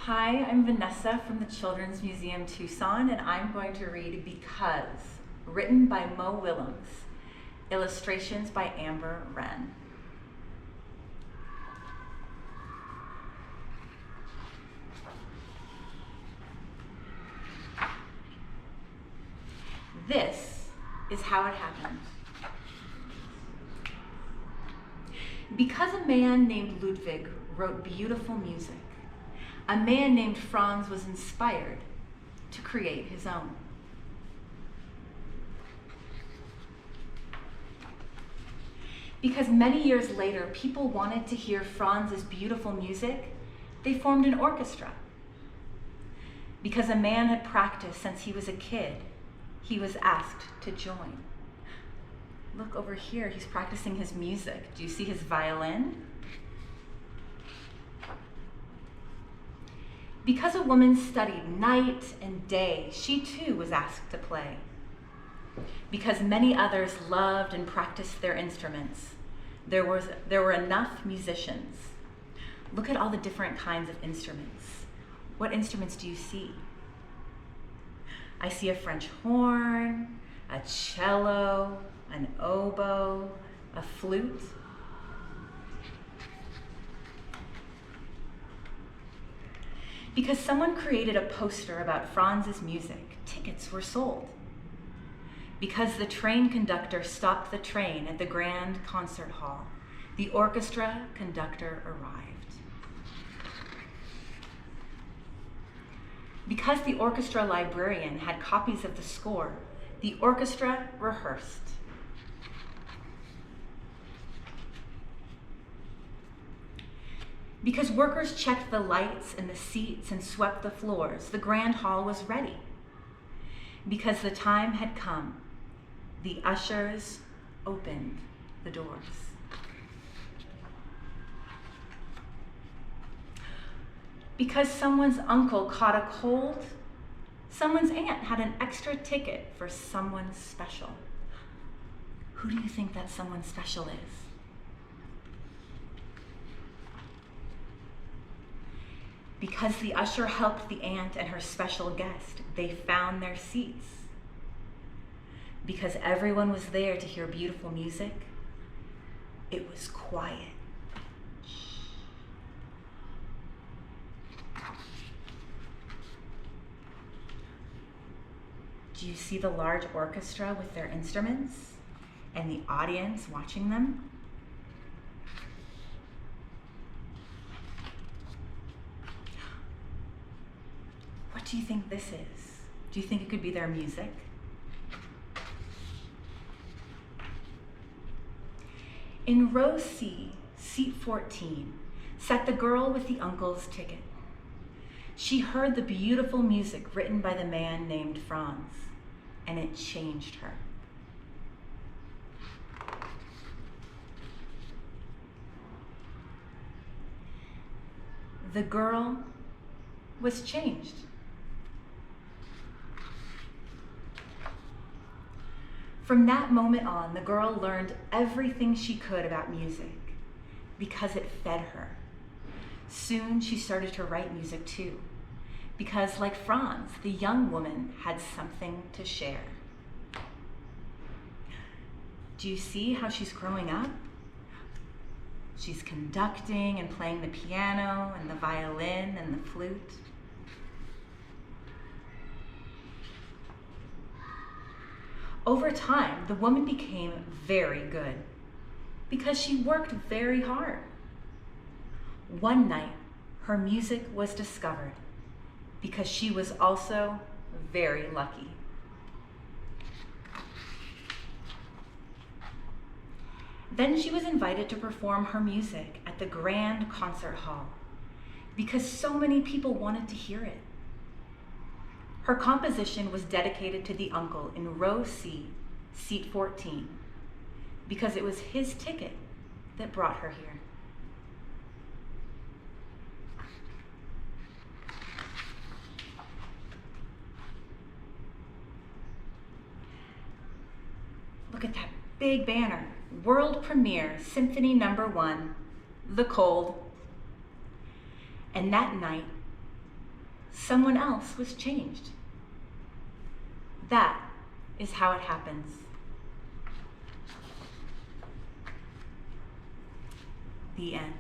Hi, I'm Vanessa from the Children's Museum Tucson, and I'm going to read Because, written by Willems, illustrations by Amber Wren. This is how it happened. Because a man named Ludwig wrote beautiful music, a man named Franz was inspired to create his own. Because many years later, people wanted to hear Franz's beautiful music, they formed an orchestra. Because a man had practiced since he was a kid, he was asked to join. Look over here, he's practicing his music. Do you see his violin? Because a woman studied night and day, she too was asked to play. Because many others loved and practiced their instruments, there were enough musicians. Look at all the different kinds of instruments. What instruments do you see? I see a French horn, a cello, an oboe, a flute. Because someone created a poster about Franz's music, tickets were sold. Because the train conductor stopped the train at the Grand Concert Hall, the orchestra conductor arrived. Because the orchestra librarian had copies of the score, the orchestra rehearsed. Because workers checked the lights and the seats and swept the floors, the grand hall was ready. Because the time had come, the ushers opened the doors. Because someone's uncle caught a cold, someone's aunt had an extra ticket for someone special. Who do you think that someone special is? Because the usher helped the aunt and her special guest, they found their seats. Because everyone was there to hear beautiful music, it was quiet. Do you see the large orchestra with their instruments and the audience watching them? What do you think this is? Do you think it could be their music? In row C, seat 14, sat the girl with the uncle's ticket. She heard the beautiful music written by the man named Franz, and it changed her. The girl was changed. From that moment on, the girl learned everything she could about music because it fed her. Soon she started to write music too, because like Franz, the young woman had something to share. Do you see how she's growing up? She's conducting and playing the piano and the violin and the flute. Over time, the woman became very good because she worked very hard. One night, her music was discovered because she was also very lucky. Then she was invited to perform her music at the Grand Concert Hall because so many people wanted to hear it. Her composition was dedicated to the uncle in row C, seat 14, because it was his ticket that brought her here. Look at that big banner, world premiere, Symphony No. 1, The Cold. And that night, someone else was changed. That is how it happens. The end.